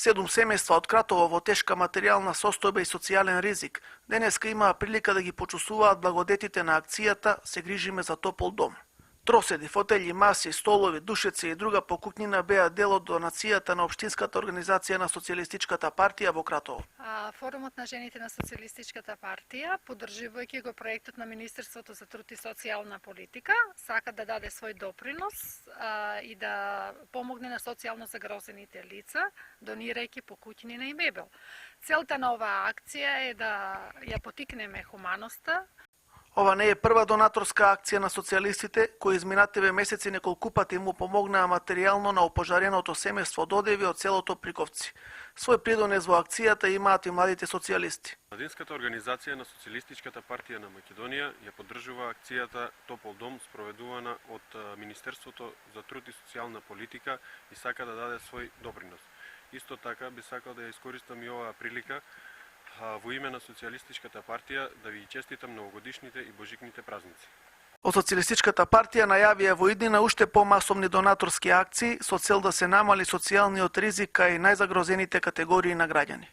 7 семејства од Кратово во тешка материјална состојба и социјален ризик денеска имаа прилика да ги почувствуваат благодетите на акцијата Се грижиме за топол дом. Троседи, фотели, маси, столови, душеци и друга покупнина беа дел од донацијата на Општинската организација на Социјалистичката партија во Кратово. Форумот на жените на Социјалистичката партија, поддржувајќи го проектот на Министерството за труд и социјална политика, сака да даде свој допринос и да помогне на социјално загрозените лица, донирајќи покуќнина и мебел. Целта на оваа акција е да ја потикнеме хуманоста. Ова не е прва донаторска акција на социјалистите, кои изминативе месеци неколку пати му помогнаа материјално на опожареното семејство Додеви од селото Приковци. Свој придонес во акцијата имаат и младите социјалисти. Младинската организација на Социјалистичката партија на Македонија ја поддржува акцијата Топол дом, спроведувана од Министерството за труд и социјална политика и сака да даде свој допринос. Исто така би сакал да ја искористам и оваа прилика во име на Социјалистичката партија да ви честитам новогодишните и божикните празници. Од Социјалистичката партија најавија во иднина уште помасовни донаторски акции со цел да се намали социјалниот ризик кај најзагрозените категории на граѓани.